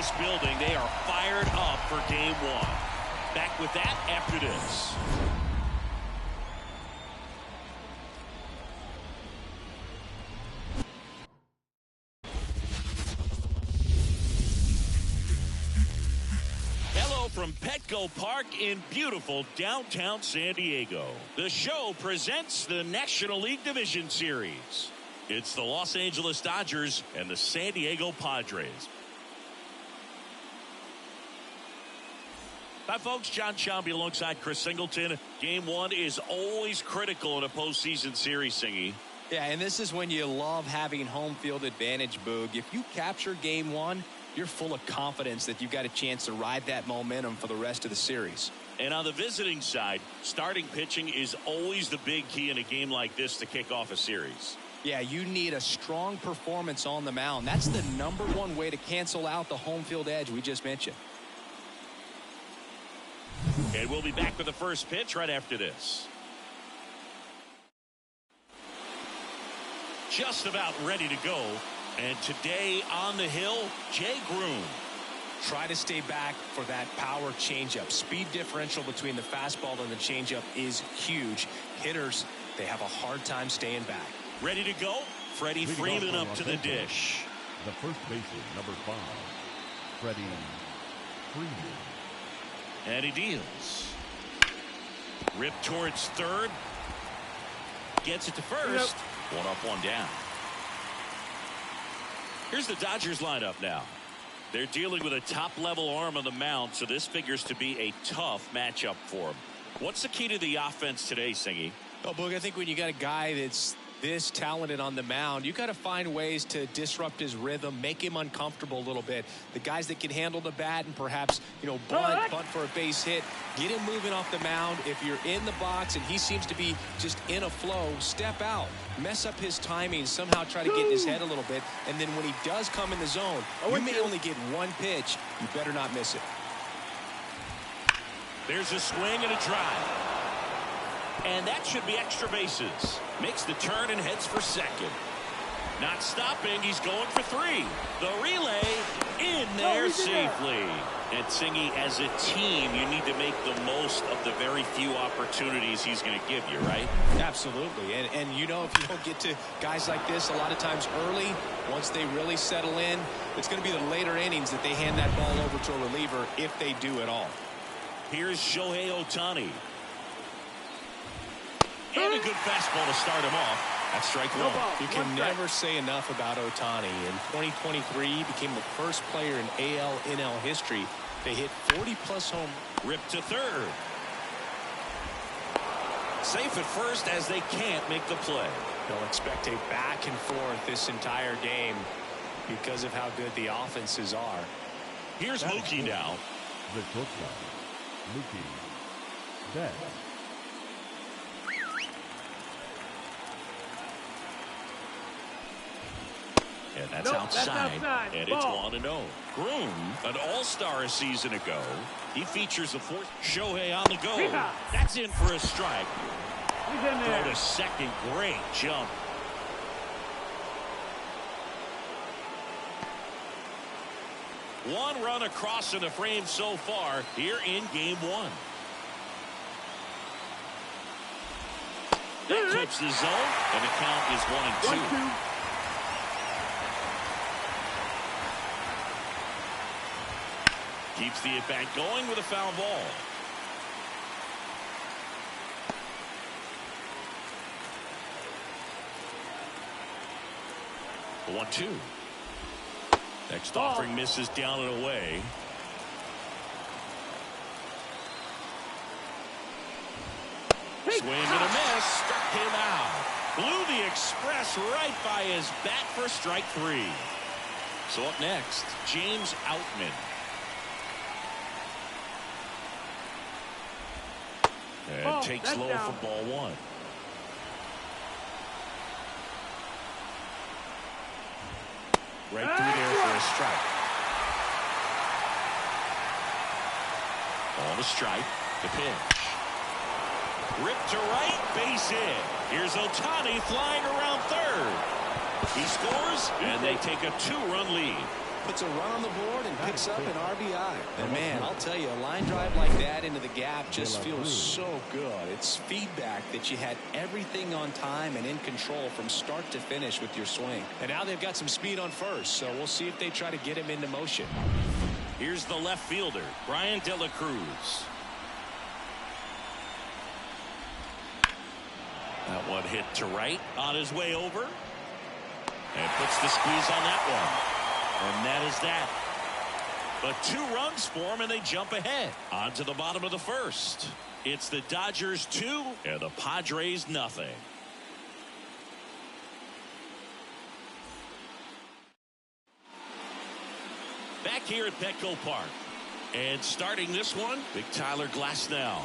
this building. They are fired up for game one. Back with that after this. Hello from Petco Park in beautiful downtown San Diego. The show presents the National League Division Series. It's the Los Angeles Dodgers and the San Diego Padres. Hi, folks. John Sciambi alongside Chris Singleton. Game one is always critical in a postseason series, Singy. Yeah, and this is when you love having home field advantage, Boog. If you capture game one, you're full of confidence that you've got a chance to ride that momentum for the rest of the series. And on the visiting side, starting pitching is always the big key in a game like this to kick off a series. Yeah, you need a strong performance on the mound. That's the #1 way to cancel out the home field edge we just mentioned. And we'll be back with the first pitch right after this. Just about ready to go. And today on the hill, Jay Groom. Try to stay back for that power changeup. Speed differential between the fastball and the changeup is huge. Hitters, they have a hard time staying back. Ready to go? Freddie Freeman up to the dish. The first baseman, number 5, Freddie Freeman. And he deals. Rip towards third. Gets it to first. One up, one down. Here's the Dodgers lineup now. They're dealing with a top-level arm on the mound, so this figures to be a tough matchup for them. What's the key to the offense today, Singy? Oh, Boog, I think when you got a guy that's this talented on the mound, you got to find ways to disrupt his rhythm, make him uncomfortable a little bit. The guys that can handle the bat and perhaps, bunt for a base hit, get him moving off the mound. If you're in the box and he seems to be just in a flow, step out, mess up his timing, somehow try to get in his head a little bit. And then when he does come in the zone, you may only get one pitch. You better not miss it. There's a swing and a drive. And that should be extra bases. Makes the turn and heads for second. Not stopping. He's going for 3. The relay in there safely. And Singy, as a team, you need to make the most of the very few opportunities he's going to give you, right? Absolutely. And if you don't get to guys like this a lot of times early, once they really settle in, it's going to be the later innings that they hand that ball over to a reliever if they do at all. Here's Shohei Ohtani. And a good fastball to start him off. That's strike one. You can never say enough about Ohtani. In 2023, he became the first player in AL/NL history to hit 40-plus home. Rip to third. Safe at first as they can't make the play. They'll expect a back and forth this entire game because of how good the offenses are. Here's Mookie now. The shortstop, Mookie Betts. And that's outside. And it's 1-0. Groom, an all-star a season ago. He features the fourth. Shohei on the go. That's in for a strike. Throw to second. Great jump. One run across in the frame so far here in game one. That clips the zone, and the count is 1-2. Keeps the at-bat going with a foul ball. The 1-2. Next offering misses down and away. Swing and a miss. Struck him out. Blew the express right by his bat for strike 3. So up next, James Outman. And takes low for ball 1. Right through there for a strike. On the strike, the pitch. Ripped to right, base hit. Here's Ohtani flying around third. He scores, and they take a 2-run lead. puts a run on the board and picks up an RBI. And man, I'll tell you, a line drive like that into the gap just feels so good. It's feedback that you had everything on time and in control from start to finish with your swing. And now they've got some speed on first, so we'll see if they try to get him into motion. Here's the left fielder, Brian De La Cruz. That one hit to right on his way over. And puts the squeeze on that one. And that is that. But 2 runs for him, and they jump ahead. On to the bottom of the first. It's the Dodgers 2 and the Padres nothing. Back here at Petco Park. And starting this one, Big Tyler Glasnow.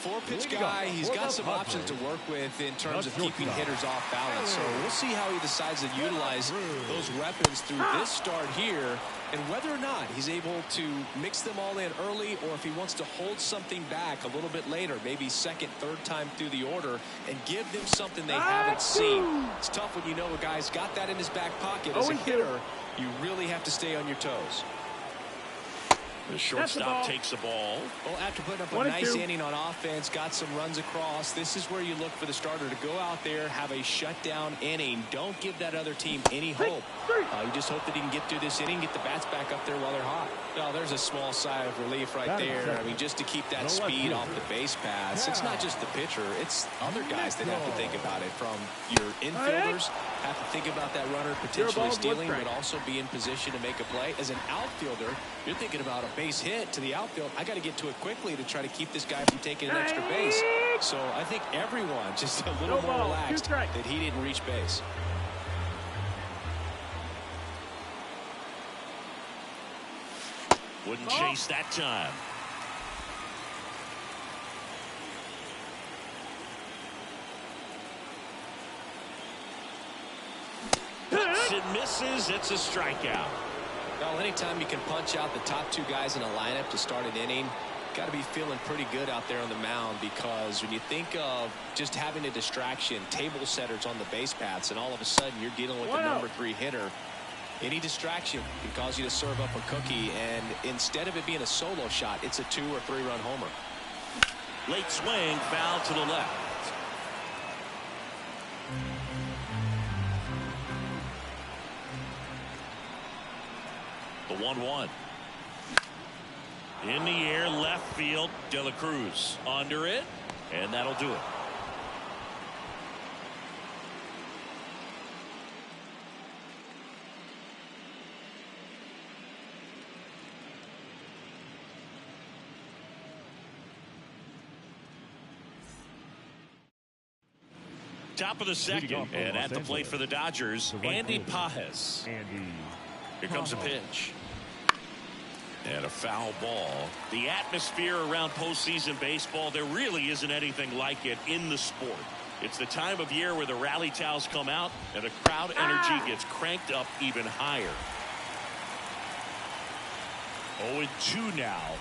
4-pitch guy, he's got some options to work with in terms of keeping hitters off balance. So we'll see how he decides to utilize those weapons through this start here, and whether or not he's able to mix them all in early, or if he wants to hold something back a little bit later, maybe second, third time through the order, and give them something they haven't seen. It's tough when you know a guy's got that in his back pocket. As a hitter, you really have to stay on your toes. The shortstop takes the ball. Well, after putting up a nice inning on offense, got some runs across, this is where you look for the starter to go out there, have a shutdown inning. Don't give that other team any hope. You just hope that he can get through this inning, get the bats back up there while they're hot. Well, there's a small sigh of relief right there. I mean, just to keep that speed off the base pass. It's not just the pitcher, it's other guys that have to think about it. From your infielders, have to think about that runner potentially stealing, but also be in position to make a play. As an outfielder, you're thinking about a base hit to the outfield. I got to get to it quickly to try to keep this guy from taking an extra base. So I think everyone just a little more relaxed that he didn't reach base. Wouldn't chase that time. Hits and misses. It's a strikeout. Well, anytime you can punch out the top 2 guys in a lineup to start an inning, got to be feeling pretty good out there on the mound, because when you think of just having a distraction, table setters on the base paths, and all of a sudden you're dealing with the number 3 hitter, any distraction can cause you to serve up a cookie, and instead of it being a solo shot, it's a 2 or 3 run homer. Late swing, foul to the left. The 1-1. In the air, left field, De La Cruz under it, and that'll do it. Top of the second, and at the plate for the Dodgers, Andy Pages. Here comes a pitch. And a foul ball. The atmosphere around postseason baseball, there really isn't anything like it in the sport. It's the time of year where the rally towels come out and the crowd energy gets cranked up even higher. 0-2 now.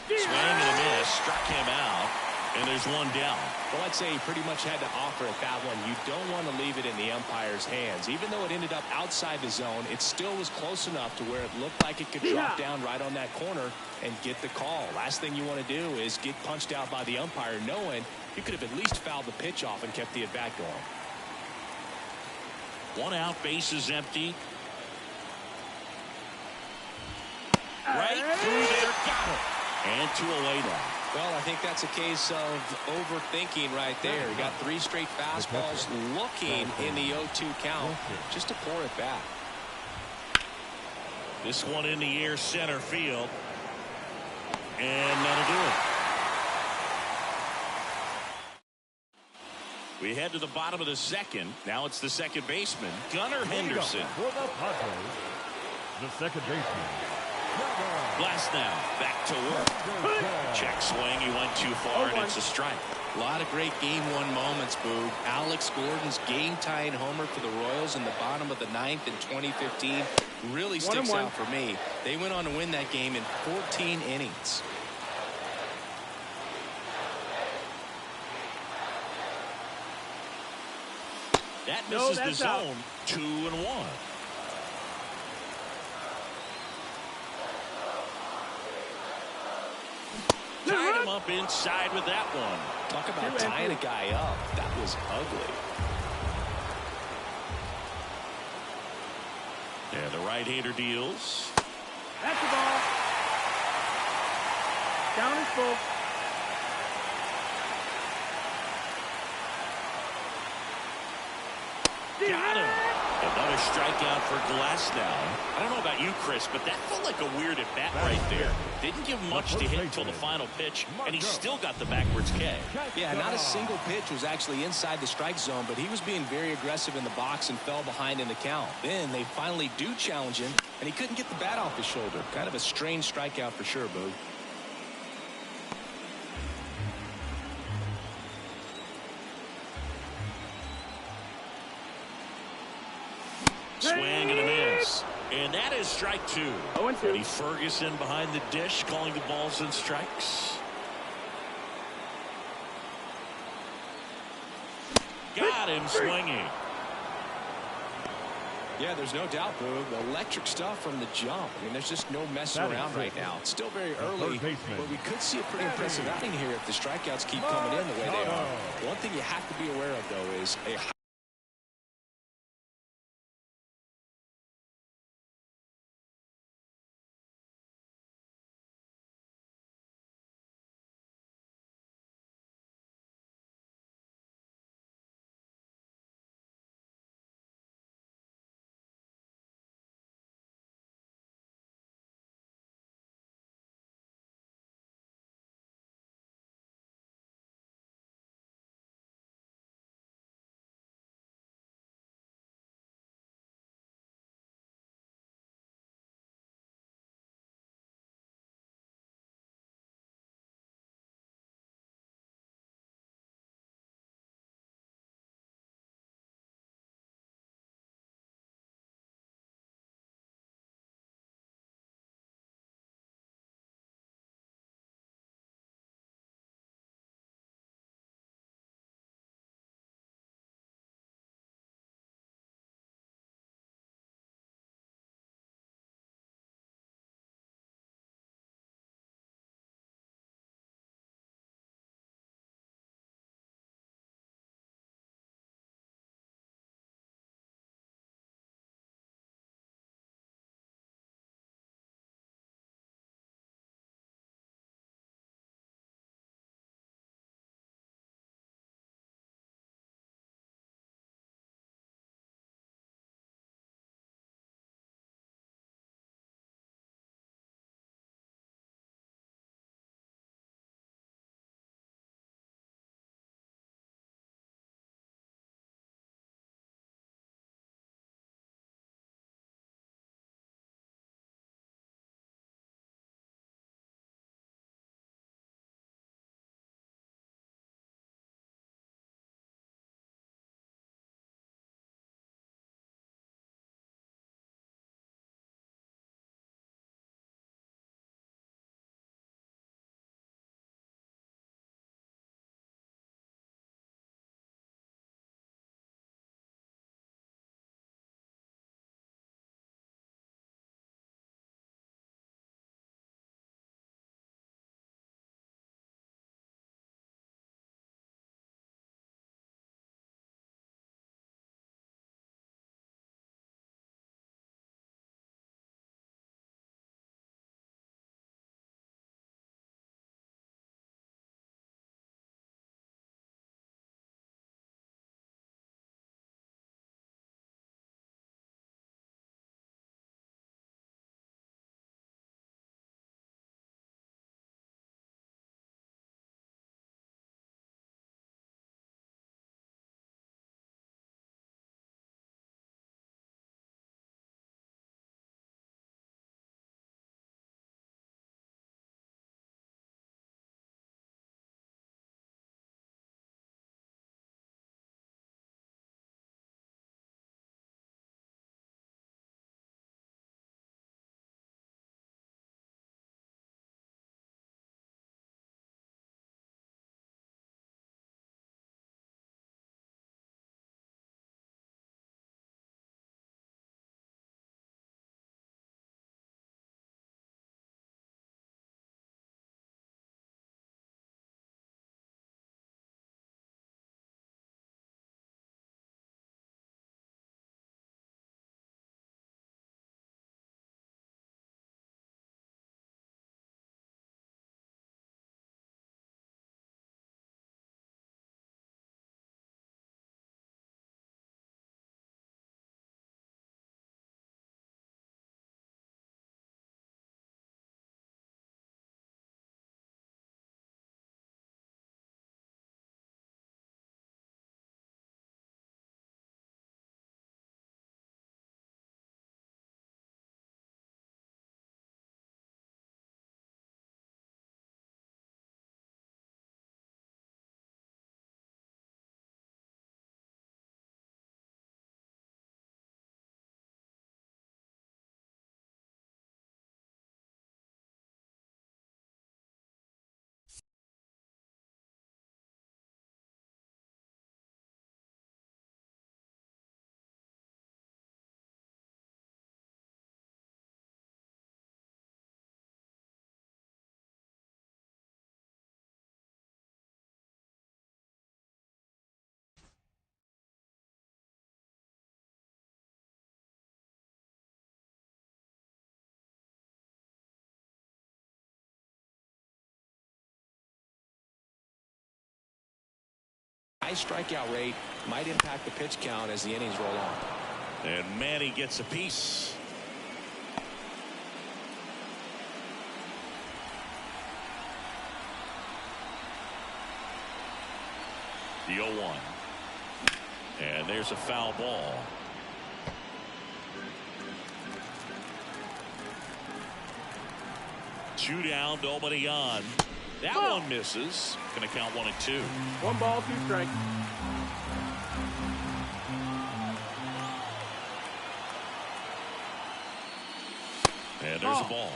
Swing and a miss, struck him out. And there's one down. Well, I'd say he pretty much had to offer at that one. You don't want to leave it in the umpire's hands. Even though it ended up outside the zone, it still was close enough to where it looked like it could drop down right on that corner and get the call. Last thing you want to do is get punched out by the umpire, knowing you could have at least fouled the pitch off and kept the at-bat going. 1 out, bases empty. Right through there, got it. And 2 away now. Well, I think that's a case of overthinking right there. He got 3 straight fastballs looking in the 0-2 count just to pour it back. This one in the air, center field. And that'll do it. We head to the bottom of the second. Now it's the second baseman, Gunnar Henderson. For the Padres, the second baseman, Glasnow back to work. Check swing. He went too far, and it's a strike. A lot of great Game 1 moments, Boog. Alex Gordon's game-tying homer for the Royals in the bottom of the 9th in 2015 really sticks out for me. They went on to win that game in 14 innings. That misses the zone. 2-1. him up inside with that one. Talk about tying a guy up. That was ugly. And the right-hander deals. That's the ball. Down is full. Got him. Another strikeout for Glass now. I don't know about you, Chris, but that felt like a weird at-bat right there. Didn't give him much to hit until the final pitch, and he still got the backwards K. Yeah, not a single pitch was actually inside the strike zone, but he was being very aggressive in the box and fell behind in the count. Then they finally do challenge him, and he couldn't get the bat off his shoulder. Kind of a strange strikeout for sure, Boog. Swing and a miss. And that is strike 2. 0-2. Eddie Ferguson behind the dish calling the balls and strikes. Got him swinging. Yeah, there's no doubt, Boog. Electric stuff from the jump. I mean, there's just no messing around right now. It's still very early, but we could see a pretty impressive outing here if the strikeouts keep coming in the way they are. One thing you have to be aware of, though, is a high strikeout rate might impact the pitch count as the innings roll on. And Manny gets a piece. The 0-1. And there's a foul ball. Two down, nobody on. That one misses. Going to count 1-2. 1 ball, 2 strikes. And there's a ball.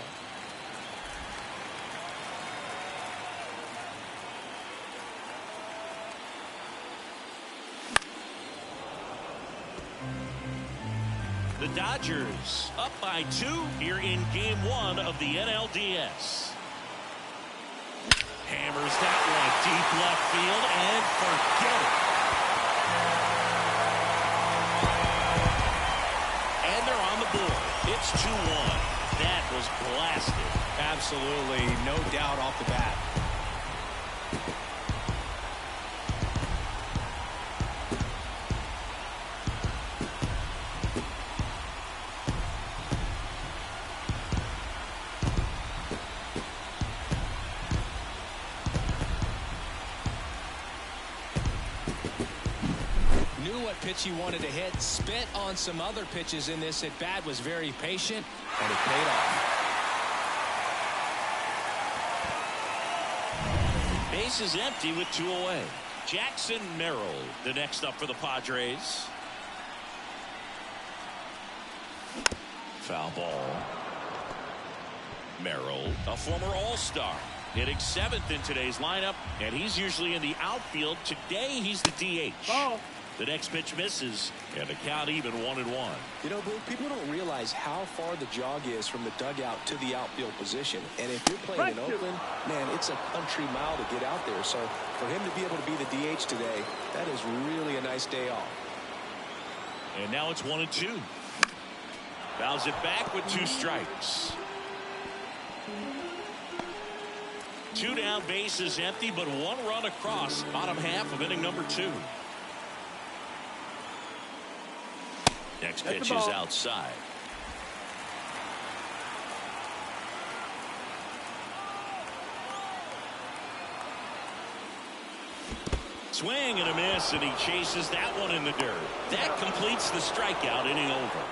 The Dodgers up by 2 here in Game 1 of the NLDS. Hammers that one deep left field and forget it. And they're on the board. It's 2-1. That was blasted. Absolutely, no doubt off the bat. Pitch he wanted to hit, spit on some other pitches in this at bat, was very patient, and it paid off. Base is empty with 2 away. Jackson Merrill, the next up for the Padres. Foul ball. Merrill, a former All-Star, hitting 7th in today's lineup, and he's usually in the outfield. Today he's the DH. Ball. The next pitch misses, and the count even 1-1. You know, people don't realize how far the jog is from the dugout to the outfield position. And if you're playing in Oakland, man, it's a country mile to get out there. So for him to be able to be the DH today, that is really a nice day off. And now it's 1-2. Fouls it back with 2 strikes. 2 down, bases empty, but 1 run across. Bottom half of inning number 2. Next pitch is outside. Swing and a miss, and he chases that one in the dirt. That completes the strikeout, inning over.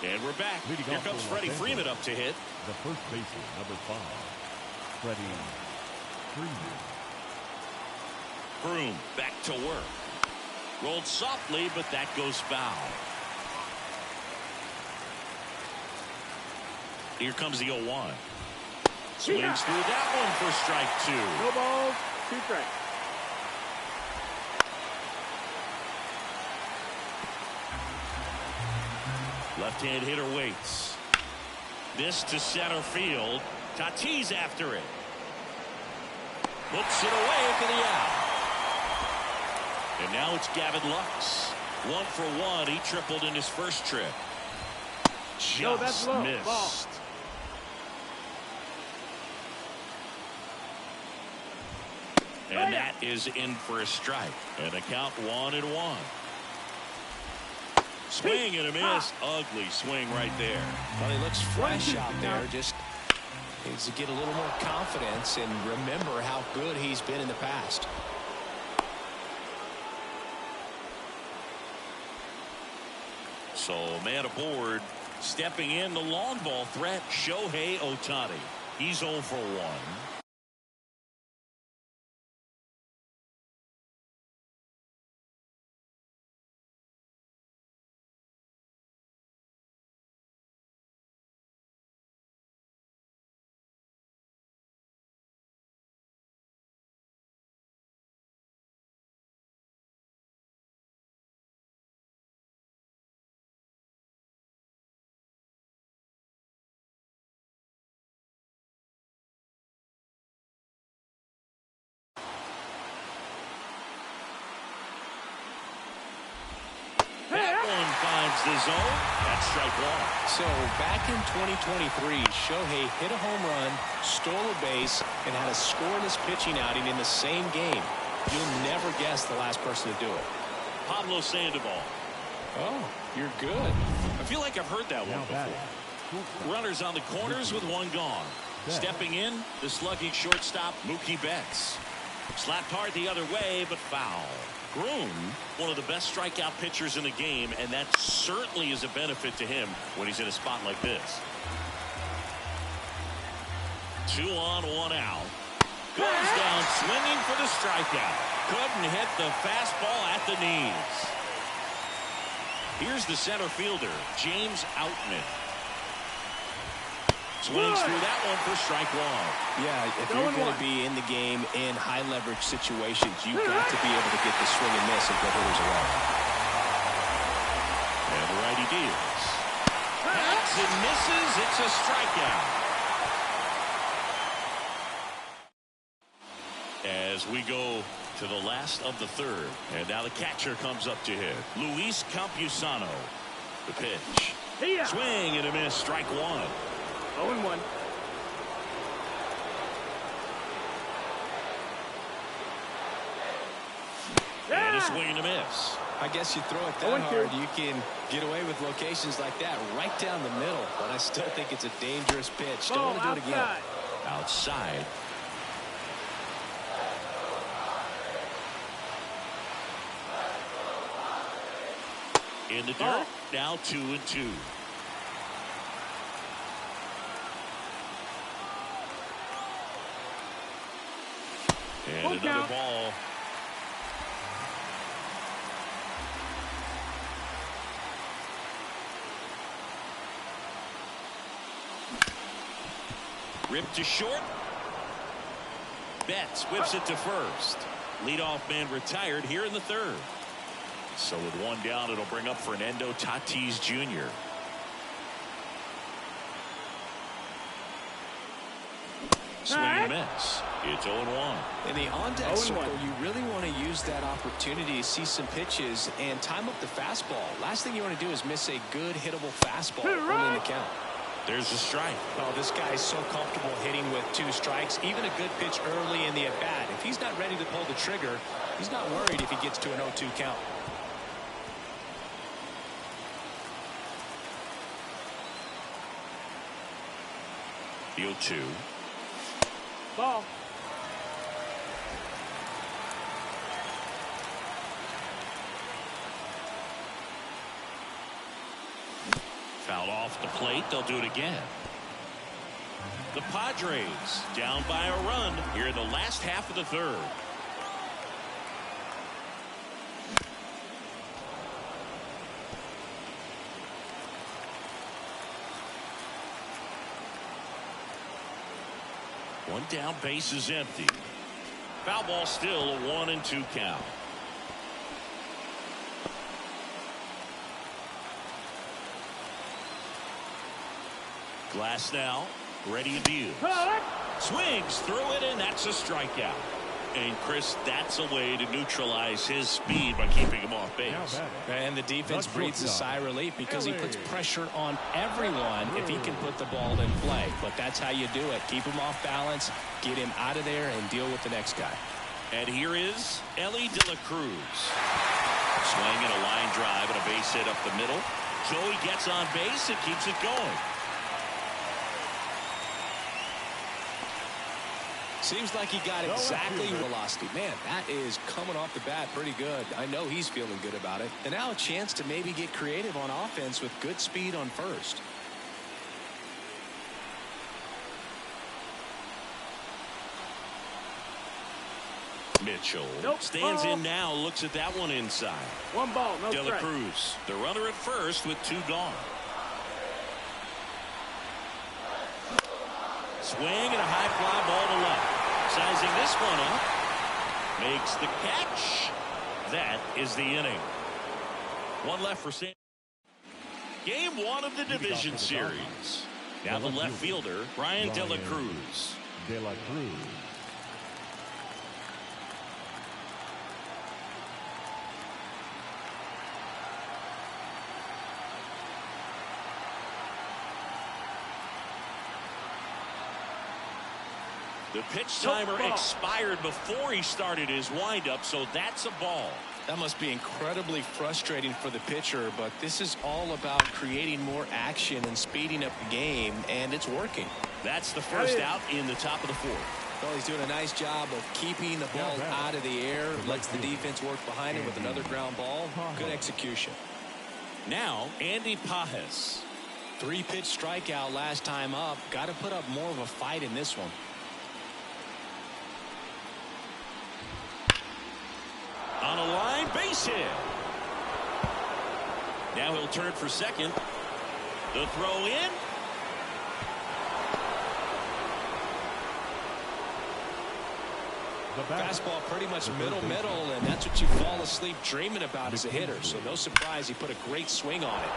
And we're back. Here comes Freddie Freeman up to hit. The first baseman, number 5, Freddie Freeman. Broom back to work. Rolled softly, but that goes foul. Here comes the 0-1. Swings through that one for strike 2. No balls, 2 strikes. Left-hand hitter waits. This to center field. Tatis after it. Puts it away for the out. And now it's Gavin Lux. 1 for 1. He tripled in his first trip. Just missed. Ball. And that is in for a strike. And a count 1-1. Swing and a miss. Ugly swing right there. Well, he looks fresh out there. Just needs to get a little more confidence and remember how good he's been in the past. So man aboard, stepping in the long ball threat, Shohei Ohtani. He's 0 for 1. Finds the zone. That's strike 1. So back in 2023, Shohei hit a home run, stole a base, and had a scoreless pitching outing in the same game. You'll never guess the last person to do it. Pablo Sandoval. Oh, you're good. I feel like I've heard that one before. Runners on the corners with one gone. Stepping in, the slugging shortstop, Mookie Betts. Slapped hard the other way, but foul. Groom, one of the best strikeout pitchers in the game, and that certainly is a benefit to him when he's in a spot like this. 2 on, 1 out. Goes down swinging for the strikeout. Couldn't hit the fastball at the knees. Here's the center fielder, James Outman. Swings through that one for strike 1. Yeah, if you're going to be in the game in high leverage situations, you've got to be able to get the swing and miss and put hitters away. And the righty deals. Hacks and misses. It's a strikeout. As we go to the last of the third. And now the catcher comes up to hit. Luis Campusano. The pitch. Swing and a miss. Strike 1. 0-1. And a swing and a miss. I guess you throw it that hard, you can get away with locations like that right down the middle. But I still think it's a dangerous pitch. Don't want to do it again. Outside. In the dirt. Now 2-2. And another ball. Ripped to short. Betts whips it to first. Leadoff man retired here in the third. So with 1 down, it'll bring up Fernando Tatis Jr. Swing and a miss. It's 0-1. In the on-deck circle, you really want to use that opportunity to see some pitches and time up the fastball. Last thing you want to do is miss a good hittable fastball early in the count. There's a strike. Oh, this guy's so comfortable hitting with 2 strikes. Even a good pitch early in the at-bat. If he's not ready to pull the trigger, he's not worried if he gets to an 0-2 count. The 0-2. Ball. Foul off the plate. They'll do it again. The Padres down by a run here in the last half of the third. One down, base is empty. Foul ball still a 1-2 count. Glass now, ready to deal. Swings through it, and that's a strikeout. And Chris, that's a way to neutralize his speed by keeping him off base. And the defense breathes a sigh of relief because he puts pressure on everyone if he can put the ball in play. But that's how you do it. Keep him off balance, get him out of there, and deal with the next guy. And here is Ellie De La Cruz. Swing and a line drive and a base hit up the middle. Joey gets on base and keeps it going. Seems like he got exactly velocity. Man, that is coming off the bat pretty good. I know he's feeling good about it. And now a chance to maybe get creative on offense with good speed on first. Mitchell stands in now, looks at that one inside. 1 ball, no De La strike. Cruz, the runner at first with 2 gone. Swing and a high fly ball to left. Sizing this one up. Makes the catch. That is the inning. 1 left for San. Game 1 of the division series. Now the left fielder, Brian De La Cruz. De La Cruz. The pitch timer expired before he started his windup, so that's a ball. That must be incredibly frustrating for the pitcher, but this is all about creating more action and speeding up the game, and it's working. That's the first out in the top of the fourth. Well, he's doing a nice job of keeping the ball out of the air, lets the defense work behind him with another ground ball. Good execution. Now, Andy Pajes. 3-pitch strikeout last time up. Got to put up more of a fight in this one. On a line, base hit. Now he'll turn for second. The throw in. Fastball pretty much middle, and that's what you fall asleep dreaming about as a hitter. So no surprise he put a great swing on it.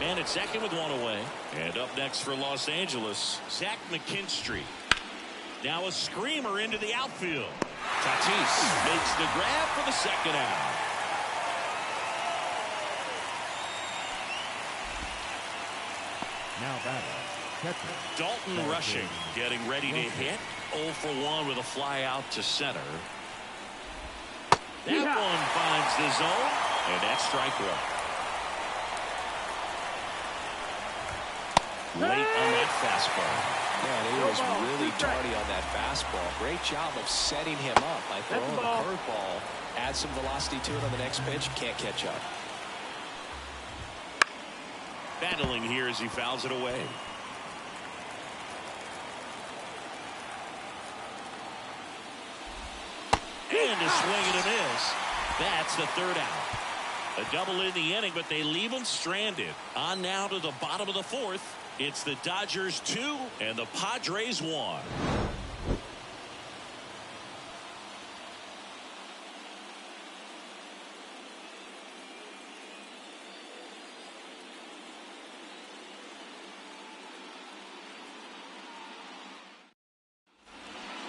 And at second with one away. And up next for Los Angeles, Zach McKinstry. Now a screamer into the outfield. Tatis makes the grab for the second out. Now batting, catcher Dalton Rushing getting ready to hit. 0 for 1 with a fly out to center. That one finds the zone, and that's strike one. Late on that fastball. Man, he was really tardy on that fastball. Great job of setting him up by throwing the curveball. Add some velocity to it on the next pitch. Can't catch up. Battling here as he fouls it away. And a swing and a miss. That's the third out. A double in the inning, but they leave him stranded. On now to the bottom of the fourth. It's the Dodgers 2 and the Padres 1.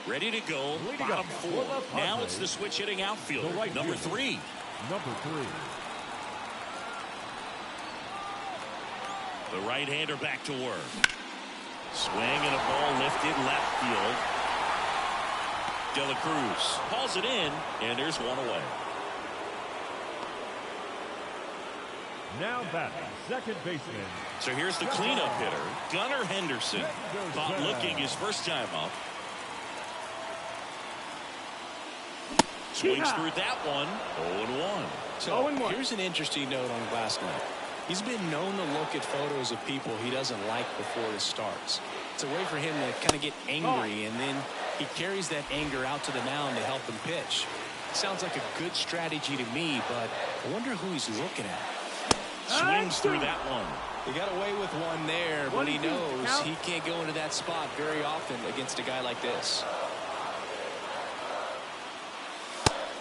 Ready to go. Bottom four. Now it's the switch hitting outfielder. Number 3. Number 3. The right-hander back to work. Swing and a ball lifted left field. De La Cruz hauls it in, and there's one away. Now batting, second baseman. So here's the cleanup hitter, Gunnar Henderson. Caught looking his first time up. Swings through that one. 0-1. So here's an interesting note on Glasnow. He's been known to look at photos of people he doesn't like before it starts. It's a way for him to kind of get angry, and then he carries that anger out to the mound to help him pitch. Sounds like a good strategy to me, but I wonder who he's looking at. Swings through that one. He got away with one there, but he knows he can't go into that spot very often against a guy like this.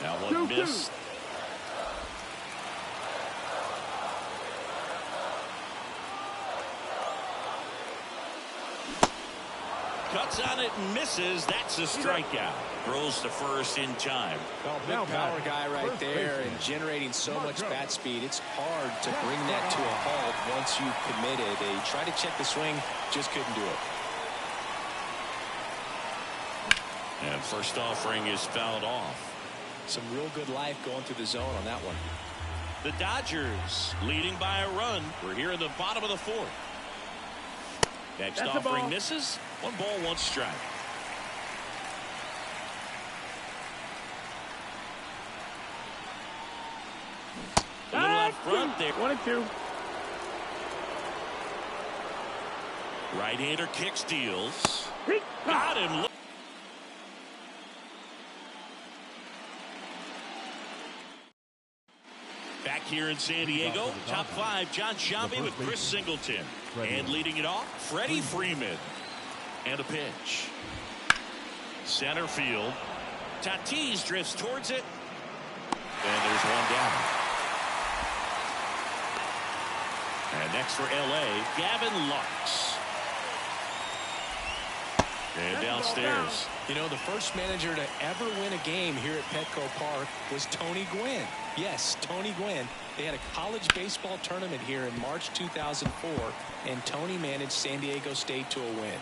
Now one missed. Cuts on it and misses. That's a strikeout. Throws to first in time. Well, big power guy right there and generating so much bat speed. It's hard to bring that to a halt once you've committed. They tried to check the swing, just couldn't do it. And first offering is fouled off. Some real good life going through the zone on that one. The Dodgers leading by a run. We're here in the bottom of the fourth. Next offering misses. 1 ball, 1 strike. A little out front there. 1-2. Right-hander kicks, deals. Got him. Back here in San Diego, top 5, John Sciambi with Chris Singleton. And leading it off, Freddie Freeman. And a pitch. Center field. Tatis drifts towards it. And there's one down. And next for L.A., Gavin Lux. And downstairs. You know, the first manager to ever win a game here at Petco Park was Tony Gwynn. Yes, Tony Gwynn. They had a college baseball tournament here in March 2004, and Tony managed San Diego State to a win.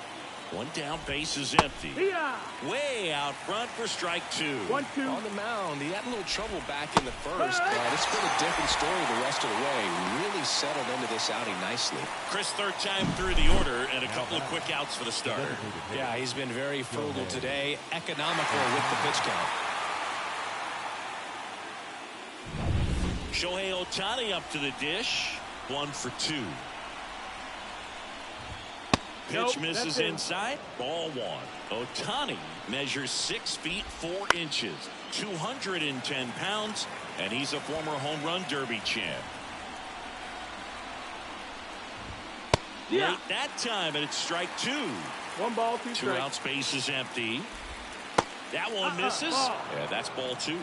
One down, base is empty. Yeah. Way out front for strike 2. 1-2. On the mound, he had a little trouble back in the first, but it's been a different story the rest of the way. Really settled into this outing nicely. Chris, third time through the order, and a couple of quick outs for the starter. Yeah, he's been very frugal today, economical with the pitch count. Shohei Ohtani up to the dish. 1 for 2. Pitch misses inside. Ball 1. Ohtani measures 6 feet 4 inches, 210 pounds, and he's a former home run derby champ. Yeah. Late that time, and it's strike 2. 1 ball, 2 2 strikes. outs, base is empty. That one misses. Yeah, that's ball 2.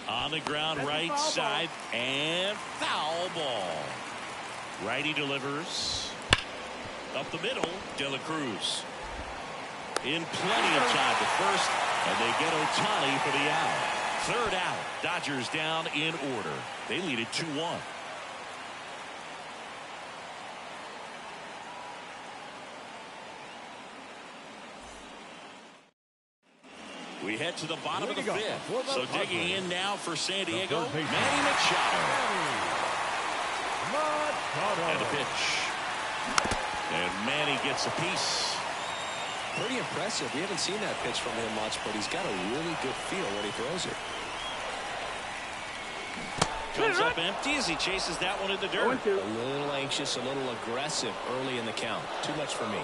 On the ground, That's a right foul side, and foul ball. Righty delivers. Up the middle, De La Cruz. In plenty of time to first, and they get Ohtani for the out. Third out, Dodgers down in order. They lead it 2-1. We head to the bottom of the 5th. So digging in now for San Diego, Manny Machado. And a pitch. And Manny gets a piece. Pretty impressive. We haven't seen that pitch from him much, but he's got a really good feel when he throws it. Comes up empty as he chases that one in the dirt. 1-2. A little anxious, a little aggressive early in the count. Too much for me.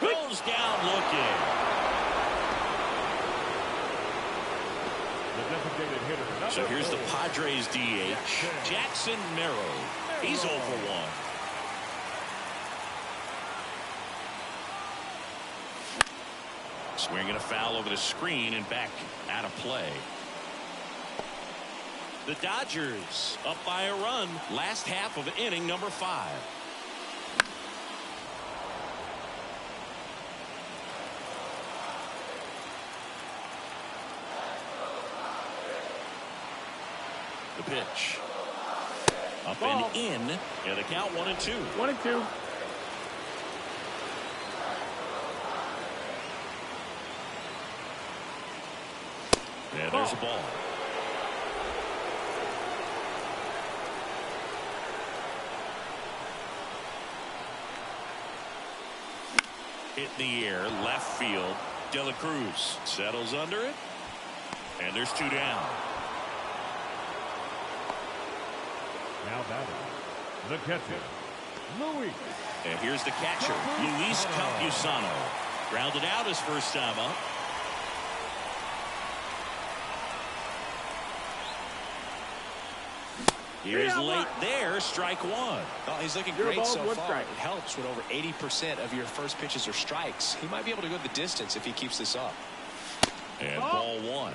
Goes down looking. So here's the Padres DH, Jackson Merrill. He's 0 for 1. Swinging a foul over the screen and back out of play. The Dodgers up by a run. Last half of inning number 5. The pitch. Up Ball. and in. And the count 1-2. 1-2. Yeah, there's a ball. Hit in the air, left field. De La Cruz settles under it. And there's 2 down. Now batting, the catcher, Luis. And here's the catcher, Luis Campusano. Grounded out his first time up. Here's late there, strike 1. Oh, he's looking Zero great balls, so 1 far. strike. It helps when over 80% of your first pitches are strikes. He might be able to go the distance if he keeps this up. And ball 1.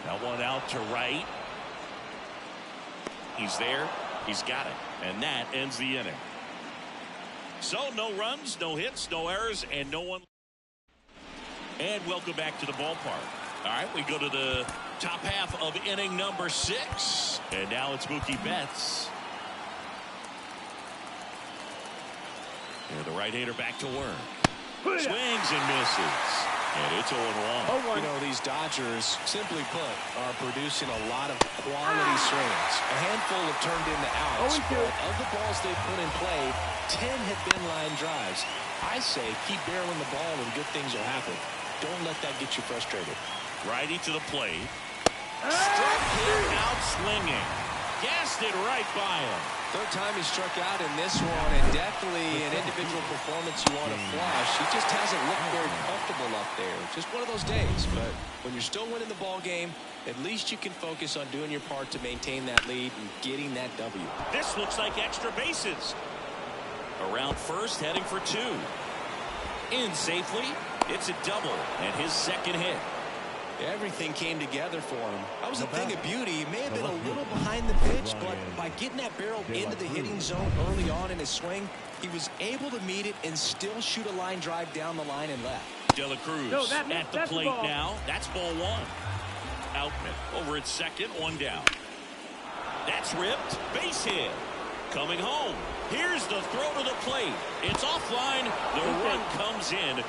That one out to right. He's there. He's got it. And that ends the inning. So no runs, no hits, no errors, and no one. And welcome back to the ballpark. All right, we go to the top half of inning number 6. And now it's Mookie Betts. And the right-hander back to work. Swings and misses. And it's 0-1. You know, these Dodgers, simply put, are producing a lot of quality swings. A handful have turned into outs, but of the balls they've put in play, 10 have been line drives. I say keep barreling the ball and good things will happen. Don't let that get you frustrated. Righty to the plate. Struck him out swinging. Gassed it right by him. Third time he struck out in this one, and definitely an individual performance you want to flush. He just hasn't looked very comfortable up there. Just one of those days. But when you're still winning the ball game, at least you can focus on doing your part to maintain that lead and getting that W. This looks like extra bases. Around first, heading for 2. In safely, It's a double and his second hit. Everything came together for him. That was a thing of beauty. He may have been a little behind the pitch, but by getting that barrel into the hitting zone early on in his swing, he was able to meet it and still shoot a line drive down the line and left. De La Cruz at the plate now. That's ball one. Outman over at second, one down. That's ripped. Base hit. Coming home. Here's the throw to the plate. It's offline. The run comes in.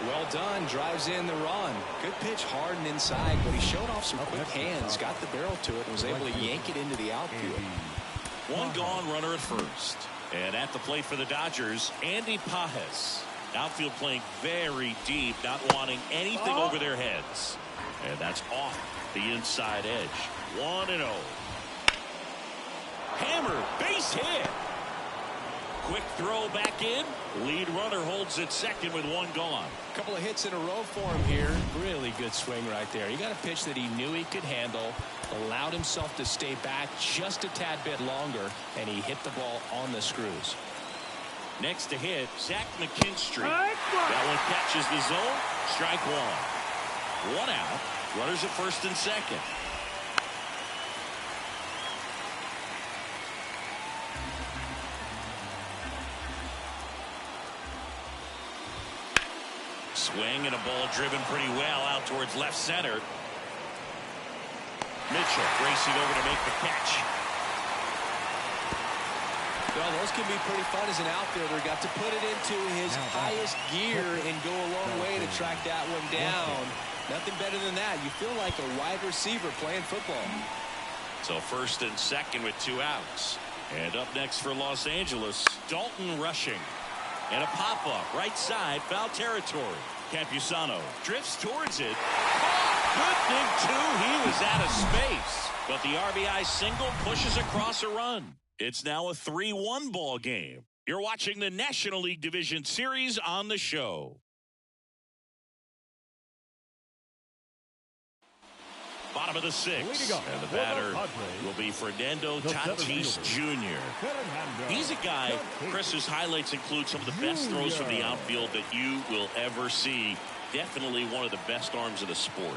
Well done. Drives in the run. Good pitch, hard and inside, but he showed off some quick hands, got the barrel to it, and was able to yank it into the outfield. One gone, runner at first. And at the plate for the Dodgers, Andy Pages. Outfield playing very deep, not wanting anything over their heads. And that's off the inside edge. 1-0. Hammer, base hit. Quick throw back in. Lead runner holds at second with one gone. A couple of hits in a row for him here. Really good swing right there. He got a pitch that he knew he could handle, allowed himself to stay back just a tad bit longer, and he hit the ball on the screws. Next to hit, Zach McKinstry. That one catches the zone. Strike one. One out. Runners at first and second. Swing and a ball driven pretty well out towards left center. Mitchell racing over to make the catch. Well, those can be pretty fun as an outfielder. Got to put it into his highest gear and go a long way to track that one down. Nothing better than that. You feel like a wide receiver playing football. So first and second with two outs. And up next for Los Angeles, Dalton rushing. And a pop-up right side, foul territory. Campusano drifts towards it. Good thing, too, he was out of space. But the RBI single pushes across a run. It's now a 3-1 ball game. You're watching the National League Division Series on the show. Bottom of the sixth, and the batter will be Fernando Tatis Jr. He's a guy, Chris, whose highlights include some of the best throws from the outfield that you will ever see. Definitely one of the best arms of the sport.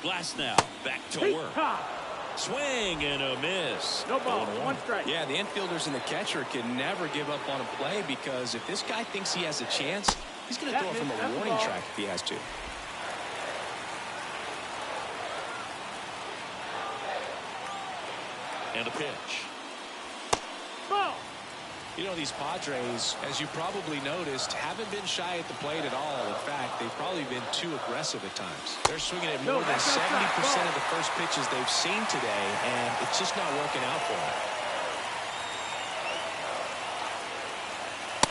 Glass now, back to work. Swing and a miss. No ball, one strike. Yeah, the infielders and the catcher can never give up on a play, because if this guy thinks he has a chance, he's going to throw it from a warning track if he has to. And a pitch. Ball. You know, these Padres, as you probably noticed, haven't been shy at the plate at all. In fact, they've probably been too aggressive at times. They're swinging at more than 70% of the first pitches they've seen today, and it's just not working out for them.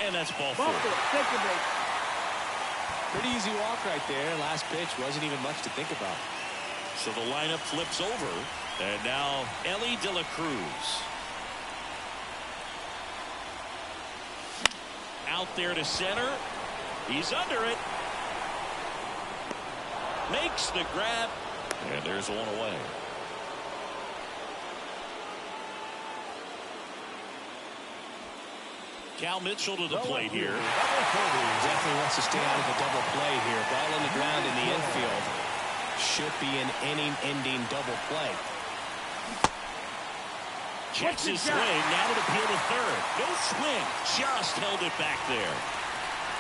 And that's ball four. Take the base. Pretty easy walk right there. Last pitch wasn't even much to think about. So the lineup flips over, and now Ellie De La Cruz. Out there to center. He's under it. Makes the grab. And there's one away. Cal Mitchell to the plate here. Definitely wants to stay out of the double play here. Ball on the ground in the infield. Should be an inning-ending double play. Checks his swing. Now an appeal to third. No swing. Just held it back there.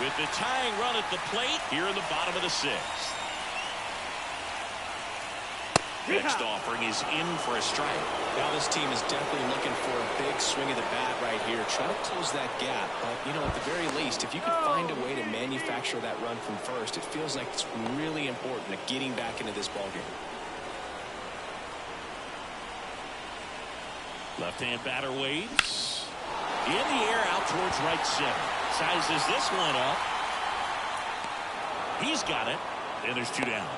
With the tying run at the plate here in the bottom of the sixth. Next offering is in for a strike. Now this team is definitely looking for a big swing of the bat right here. Trying to close that gap. But, you know, at the very least, if you could find a way to manufacture that run from first, it feels like it's really important at getting back into this ballgame. Left-hand batter waits. In the air out towards right center. Sizes this one up. He's got it. And there's two down.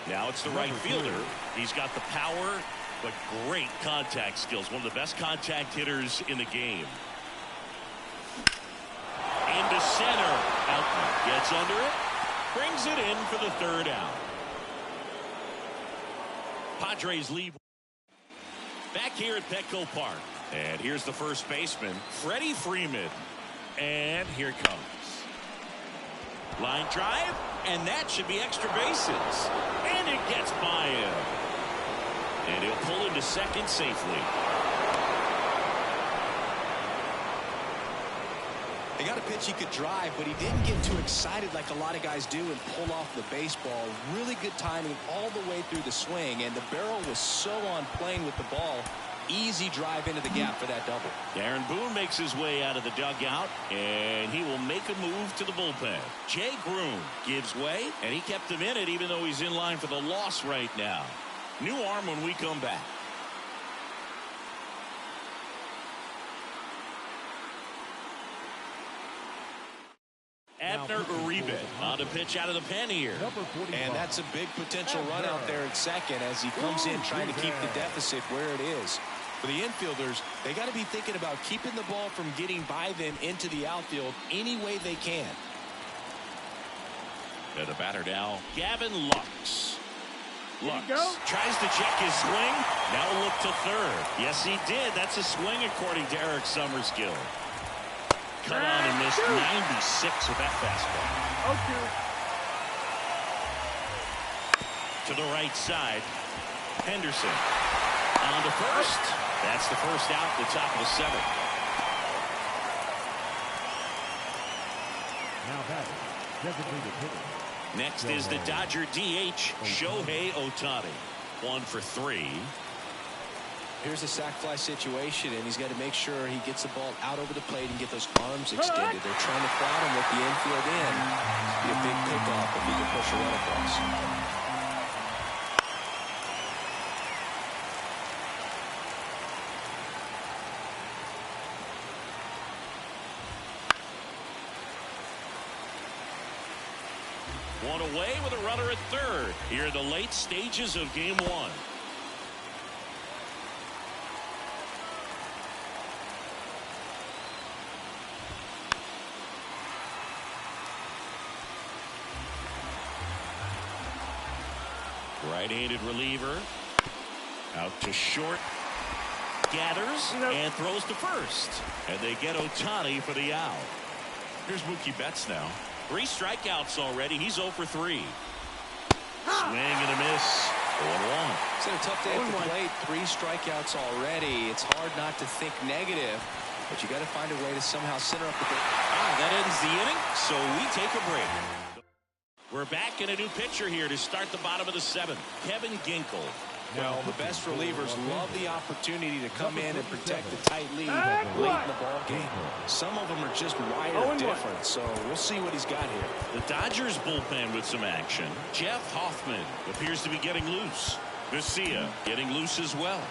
Now it's the right fielder. He's got the power, but great contact skills. One of the best contact hitters in the game. Into center. Out gets under it. Brings it in for the third out. Padres lead. Back here at Petco Park. And here's the first baseman, Freddie Freeman. And here it comes. Line drive, and that should be extra bases. And it gets by him. And he'll pull into second safely. They got a pitch he could drive, but he didn't get too excited like a lot of guys do and pull off the baseball. Really good timing all the way through the swing, and the barrel was so on plane with the ball. Easy drive into the gap for that double. Darren Boone makes his way out of the dugout, and he will make a move to the bullpen. Jay Groom gives way, and he kept him in it even though he's in line for the loss right now. New arm when we come back. Abner Uribe on to pitch out of the pen here. And that's a big potential run out there at second as he comes in trying to keep the deficit where it is. For the infielders, they got to be thinking about keeping the ball from getting by them into the outfield any way they can. And the batter now, Gavin Lux. Lux tries to check his swing. Now look to third. Yes, he did. That's a swing according to Eric Summerskill. Cut on and missed 96 with that fastball. To the right side. Henderson on to first. That's the first out at the top of the seventh. Now batting, designated hitter. Next is the Dodger DH, Shohei Ohtani. 1 for 3. Here's a sac fly situation, and he's got to make sure he gets the ball out over the plate and get those arms extended. They're trying to crowd him with the infield in. Be a big pickoff if he can push a run across. One away with a runner at third here in the late stages of game one. Right-handed reliever out to short, gathers and throws to first, and they get Ohtani for the out. Here's Mookie Betts now. 3 strikeouts already. He's 0 for 3. Swing and a miss. 0-1. It's been a tough day at the plate. 3 strikeouts already. It's hard not to think negative, but you got to find a way to somehow center up the ball. That ends the inning, so we take a break. We're back in a new pitcher here to start the bottom of the 7th. Kevin Ginkel. Well, the best relievers love the opportunity to come in and protect the tight lead late in the ball game. Some of them are just wired different, so we'll see what he's got here. The Dodgers bullpen with some action. Jeff Hoffman appears to be getting loose. Garcia getting loose as well.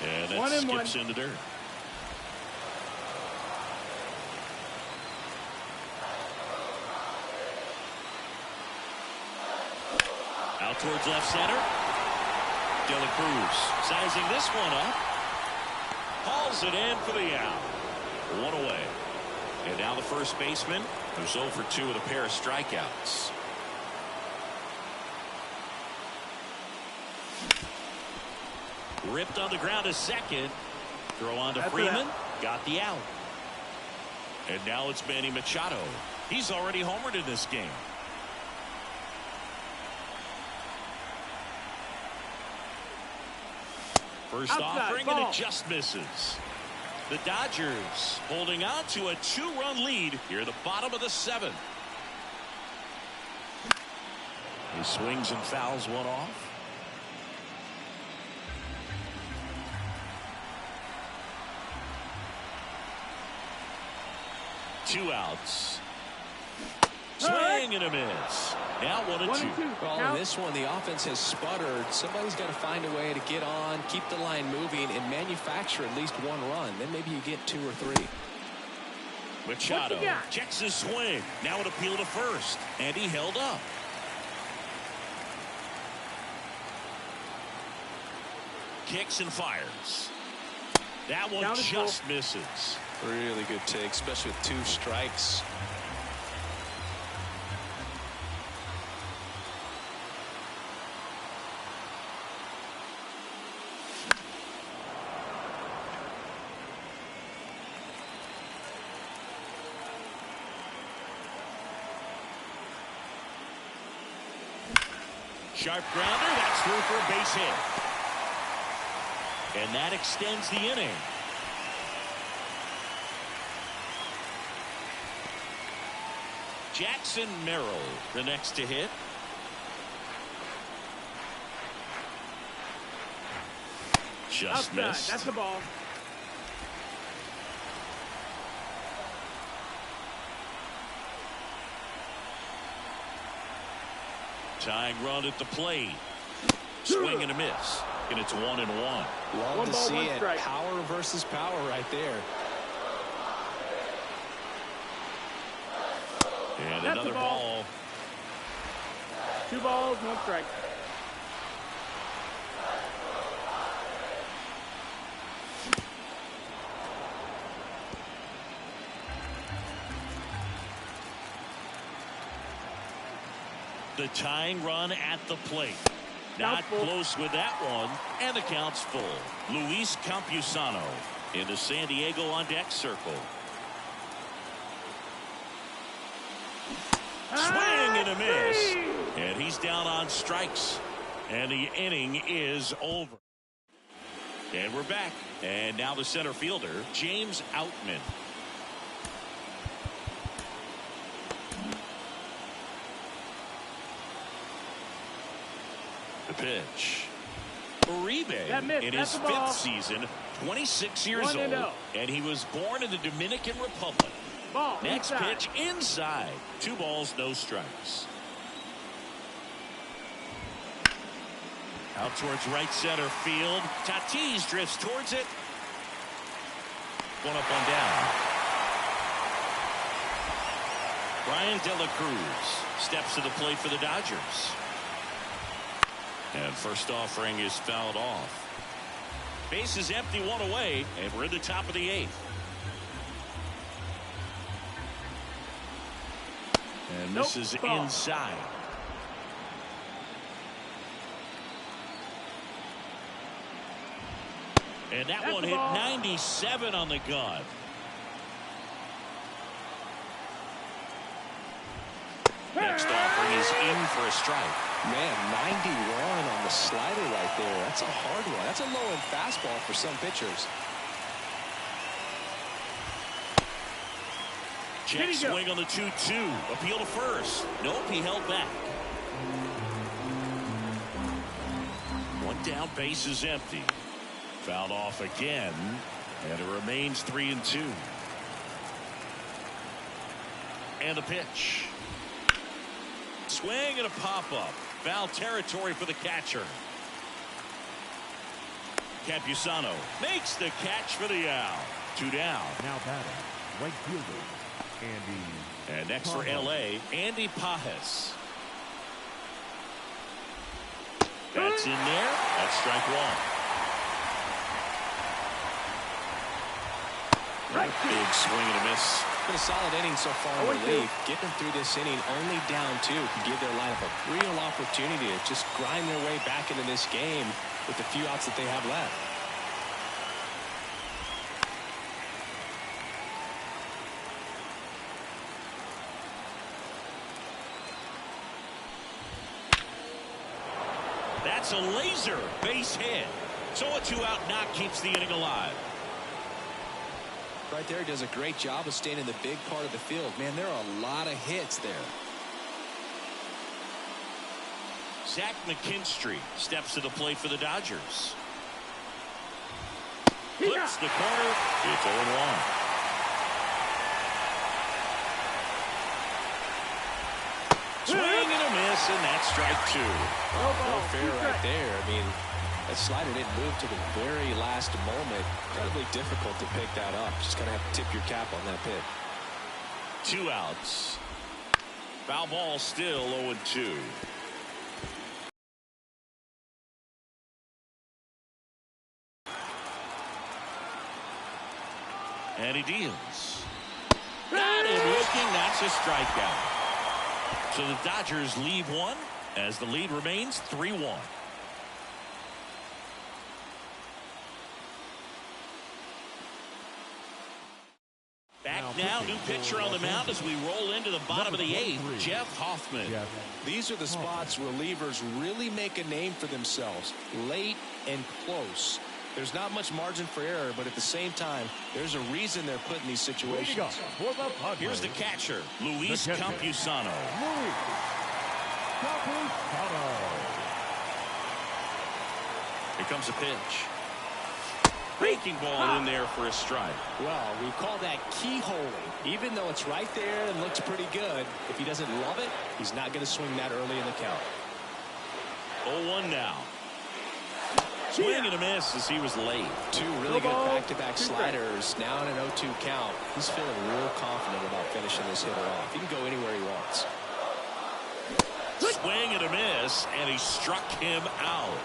And that skips into dirt. Out towards left center. De La Cruz sizing this one up. Hauls it in for the out. 1 away. And now the first baseman, who's 0 for 2 with a pair of strikeouts. Ripped on the ground to second. Throw on to Freeman. Got the out. And now it's Manny Machado. He's already homered in this game. First offering, and it just misses. The Dodgers holding on to a 2-run lead here at the bottom of the 7th. He swings and fouls one off. Two outs. Swing and a miss. Now 1-2. Well, in this one, the offense has sputtered. Somebody's got to find a way to get on, keep the line moving, and manufacture at least 1 run. Then maybe you get 2 or 3. Machado checks his swing. Now an appeal to first. And he held up. Kicks and fires. That one just misses. Really good take, especially with 2 strikes. sharp grounder. That's through for a base hit. And that extends the inning. Jackson Merrill, the next to hit. Just Outside. missed. That's the ball. Tying run at the plate. Swing and a miss. And it's 1-1. Love One to ball, see one it. strike. Power versus power right there. And That's another the ball. ball. 2 balls, 1 strike. The tying run at the plate. Not Doubtful. close with that one. And the count's full. Luis Campusano in the San Diego on deck circle. Swing and a miss. And he's down on strikes. And the inning is over. And we're back. And now the center fielder, James Outman. The pitch. Uribe That missed. in That's his the ball. 5th season, 26 years 1-0. old, and he was born in the Dominican Republic. Ball. Next inside. pitch inside. 2 balls, no strikes. Out towards right center field. Tatis drifts towards it. One up, one down. Brian De La Cruz steps to the plate for the Dodgers. And first offering is fouled off. Base is empty, 1 away, and we're in the top of the 8th. And this is ball. inside. And that That's one the hit ball. 97 on the gun. Next offering is in for a strike. Man, 91 on the slider right there. That's a hard one. That's a low-end fastball for some pitchers. Check swing on the 2-2. Appeal to first. Nope, he held back. 1 down, base is empty. Fouled off again, and it remains 3-2. And the pitch. Swing and a pop-up. Foul territory for the catcher. Campusano makes the catch for the out. 2 down. Now batting, right fielder, Andy. And next for LA, Andy Pajes. That's in there. That's strike 1. Big swing and a miss. Been a solid inning so far in relief. Getting them through this inning only down 2 can give their lineup a real opportunity to just grind their way back into this game with the few outs that they have left. That's a laser base hit. So a 2-out knock keeps the inning alive. Right there, does a great job of staying in the big part of the field. Man, there are a lot of hits there. Zach McKinstry steps to the plate for the Dodgers. Puts the corner. It's 0-1. Swing and a miss, and that's strike 2. No fair right there. I mean, that slider didn't move to the very last moment. Incredibly difficult to pick that up. Just kind of have to tip your cap on that pitch. 2 outs. Foul ball still 0-2. And he deals. Got him looking. That's a strikeout. So the Dodgers leave 1 as the lead remains 3-1. Back now. New pitcher on the mound as we roll into the bottom of the 8th. Jeff Hoffman. These are the spots relievers really make a name for themselves. Late and close. There's not much margin for error, but at the same time, there's a reason they're put in these situations. Here's the catcher, Luis Campusano. Here comes a pitch. Breaking ball in there for a strike. Well, we call that keyholing. Even though it's right there and looks pretty good, if he doesn't love it, he's not going to swing that early in the count. 0-1 now. Swing and a miss as he was late. Two really good back-to-back sliders. Now in an 0-2 count. He's feeling real confident about finishing this hitter off. He can go anywhere he wants. Swing and a miss, and he struck him out.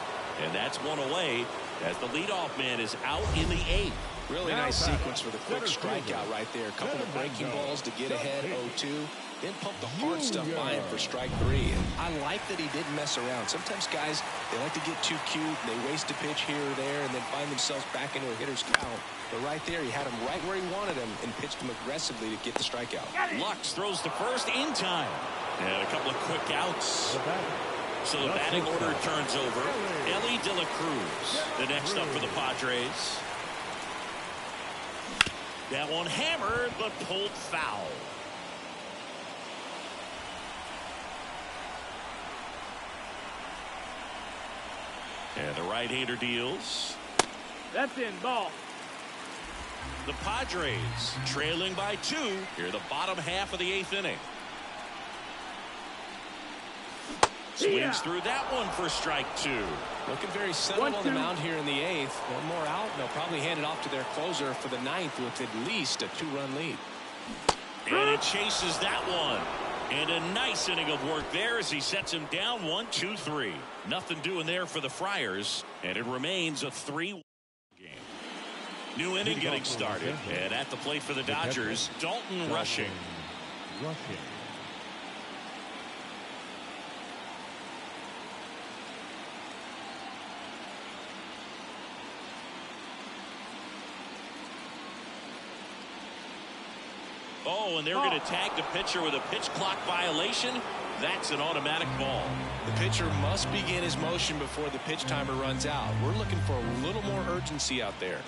And that's one away as the leadoff man is out in the 8th. Really nice sequence for the quick strikeout right there. A couple of breaking balls to get ahead 0-2. Then pump the hard stuff by him for strike 3. And I like that he didn't mess around. Sometimes guys, they like to get too cute. And they waste a pitch here or there and then find themselves back into a hitter's count. But right there, he had him right where he wanted him and pitched him aggressively to get the strikeout. Lux throws to first in time. And a couple of quick outs. So the batting order turns over. Ellie De La Cruz, the next up for the Padres. That one hammered, but pulled foul. And the right-hander deals. That's in, ball. The Padres trailing by 2 here the bottom half of the 8th inning. Swings through that one for strike 2. Looking very settled on the mound here in the 8th. One more out, and they'll probably hand it off to their closer for the 9th with at least a 2-run lead. And it chases that one. And a nice inning of work there as he sets him down 1-2-3. Nothing doing there for the Friars, and it remains a 3-1 game. New inning getting started, and at the plate for the Dodgers, Dalton Rushing. Oh, and they're going to tag the pitcher with a pitch clock violation. That's an automatic ball. The pitcher must begin his motion before the pitch timer runs out. We're looking for a little more urgency out there.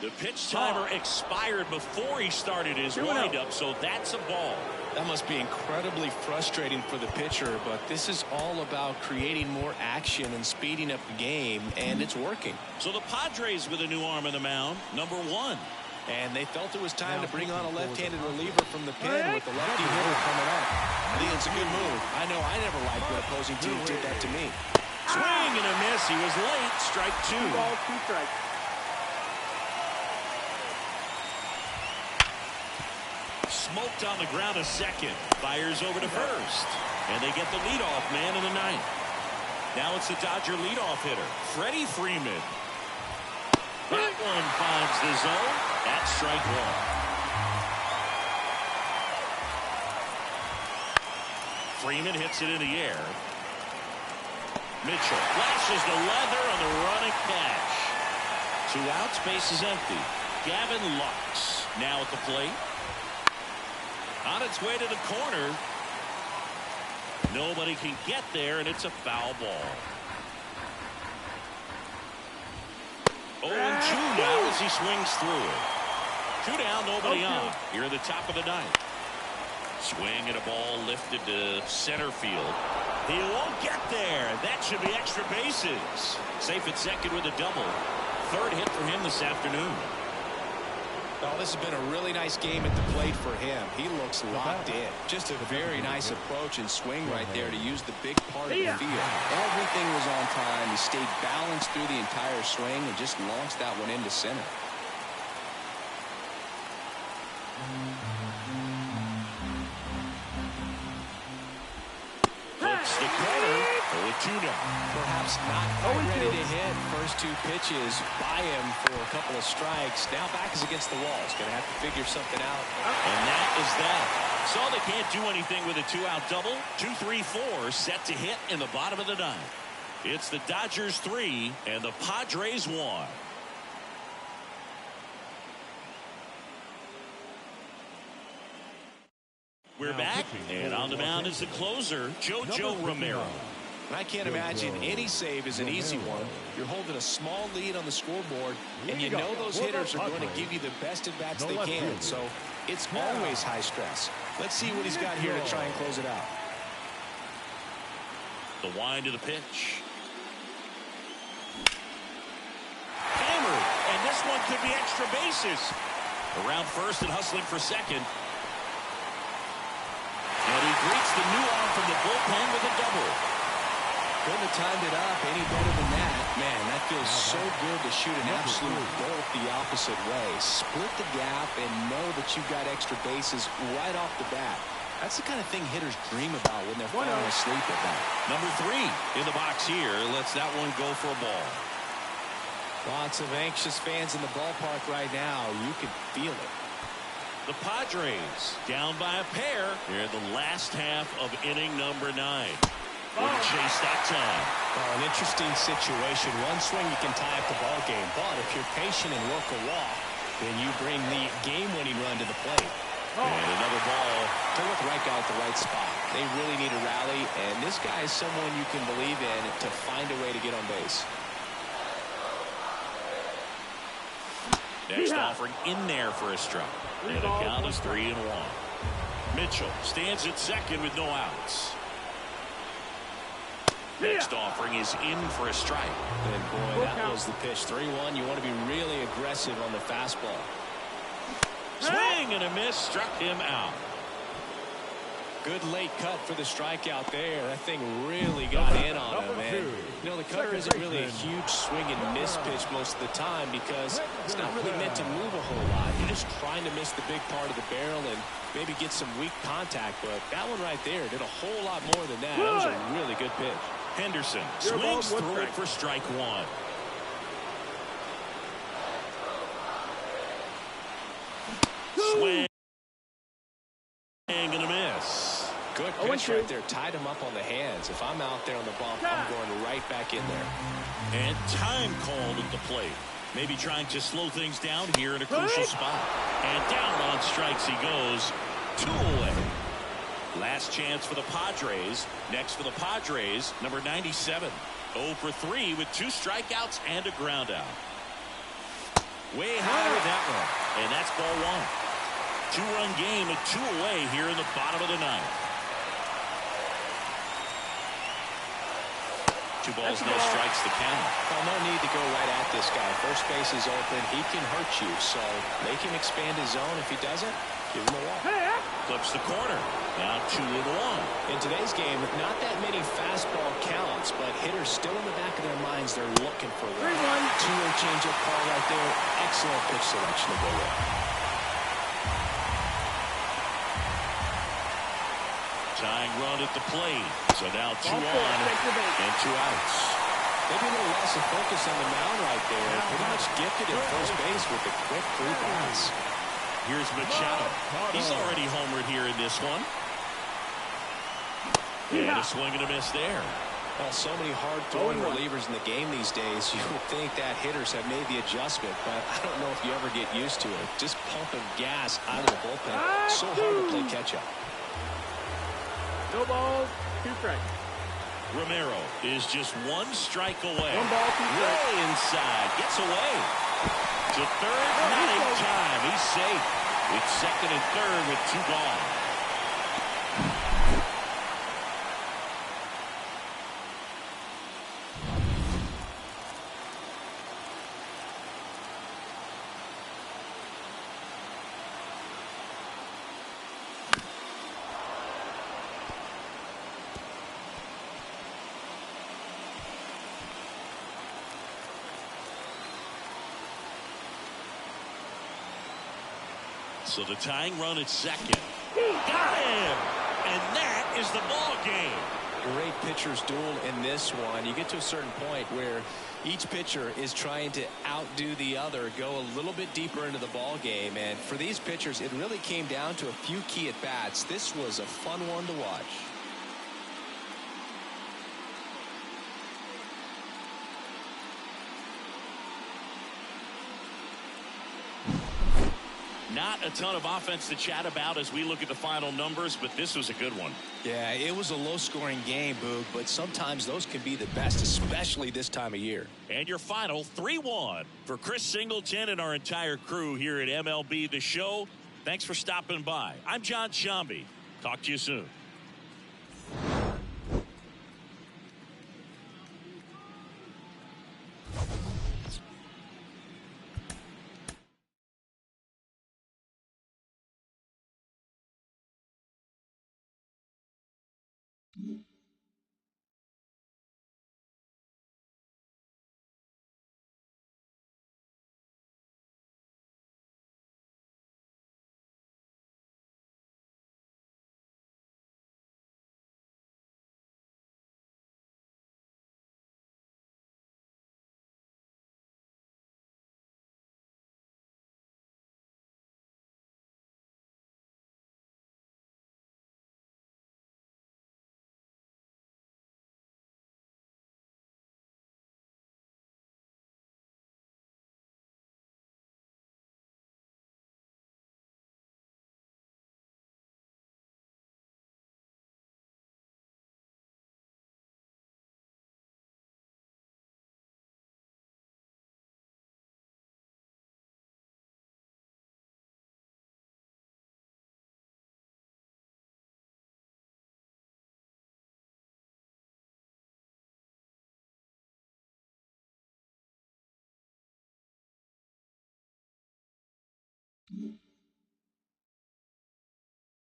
The pitch timer expired before he started his windup, so that's a ball. That must be incredibly frustrating for the pitcher, but this is all about creating more action and speeding up the game, and it's working. So the Padres with a new arm in the mound, number 1. And they felt it was time to bring on a left-handed reliever from the pen with the lefty hitter coming up. I think it's a good move. I know I never liked when opposing teams did that to me. Swing and a miss. He was late. Strike 2. 2 balls, 2 strikes. Smoked on the ground a second. Fires over to first. And they get the leadoff man in the 9th. Now it's the Dodger leadoff hitter, Freddie Freeman. That one finds the zone. That's strike 1. Freeman hits it in the air. Mitchell flashes the leather on the running catch. 2 outs, base is empty. Gavin Lux now at the plate. On its way to the corner. Nobody can get there, and it's a foul ball. 0-2 now as he swings through it. 2 down, nobody on. Here at the top of the 9th. Swing and a ball lifted to center field. He won't get there. That should be extra bases. Safe at second with a double. 3rd hit for him this afternoon. Oh, this has been a really nice game at the plate for him. He looks locked in. Just a very nice approach and swing right there to use the big part of the field. Everything was on time. He stayed balanced through the entire swing and just launched that one into center. Flips the corner. 0-2 now. Perhaps not quite ready to hit. First 2 pitches by him for a couple of strikes. Now back is against the wall. He's going to have to figure something out. And that is that. So they can't do anything with a 2-out double. 2-3-4 set to hit in the bottom of the 9th. It's the Dodgers 3 and the Padres 1. We're back, and on the mound is the closer, JoJo Romero. And I can't imagine any save is an easy one. You're holding a small lead on the scoreboard, and you know those hitters are going to give you the best at-bats they can. So it's always high stress. Let's see what he's got here to try and close it out. The wind of the pitch. Hammered, and this one could be extra bases. Around first and hustling for second. And he greets the new arm from the bullpen with a double. Couldn't have timed it up any better than that. Man, that feels so good to shoot an absolute bolt the opposite way. Split the gap and know that you've got extra bases right off the bat. That's the kind of thing hitters dream about when they're falling asleep at night. Number 3 in the box here lets that one go for a ball. Lots of anxious fans in the ballpark right now. You can feel it. The Padres down by a pair here in the last half of inning number 9. Wouldn't chase that time. Well, an interesting situation. One swing you can tie up the ball game, but if you're patient and work a walk, then you bring the game-winning run to the plate. And another ball. They're with the right guy at the right spot. They really need a rally, and this guy is someone you can believe in to find a way to get on base. Next offering in there for a strike. And a count is 3-1. Mitchell stands at second with no outs. Next offering is in for a strike. And boy, that was the pitch. 3-1. You want to be really aggressive on the fastball. Swing and a miss, struck him out. Good late cut for the strikeout there. That thing really got in on him, man. You know, the cutter isn't really a huge swing and miss pitch most of the time because it's not really meant to move a whole lot. You're just trying to miss the big part of the barrel and maybe get some weak contact. But that one right there did a whole lot more than that. That was a really good pitch. Henderson swings through it for strike 1. Swing and a miss. Good pitch right there. Tied him up on the hands. If I'm out there on the bump, I'm going right back in there. And time called at the plate. Maybe trying to slow things down here in a crucial spot. And down on strikes he goes. 2 away. Last chance for the Padres. Next for the Padres, number 97. 0 for 3 with 2 strikeouts and a ground out. Way high with that one. And that's ball 1. 2-run game at 2 away here in the bottom of the 9th. 2 balls, no strikes to count. Well, no need to go right at this guy. First base is open. He can hurt you, so make him expand his zone. If he doesn't, give him a walk. Clips the corner. Now 2-1. In today's game, not that many fastball counts, but hitters still in the back of their minds, they're looking for one. 2-0 changeup call right there. Excellent pitch selection to go with. Tying run at the plate. So now 2 on and 2 outs. Maybe a little loss of focus on the mound right there. Pretty much gifted at first base with the quick through pass. Here's Machado. He's already homered here in this one. And a swing and a miss there. Well, so many hard-throwing relievers in the game these days. You would think that hitters have made the adjustment, but I don't know if you ever get used to it. Just pumping gas out of the bullpen. So hard to play catch-up. No balls, 2 strikes. Romero is just 1 strike away. 1 ball, 2 strikes. Way inside. Gets away. To third, not in time. He's safe. It's second and third with 2 gone. So the tying run at second. Got him! And that is the ball game. Great pitcher's duel in this one. You get to a certain point where each pitcher is trying to outdo the other, go a little bit deeper into the ball game. And for these pitchers, it really came down to a few key at-bats. This was a fun one to watch. Not a ton of offense to chat about as we look at the final numbers, but this was a good one. Yeah, it was a low-scoring game, Boog, but sometimes those can be the best, especially this time of year. And your final 3-1 for Chris Singleton and our entire crew here at MLB The Show. Thanks for stopping by. I'm John Shambi. Talk to you soon. Mm-hmm.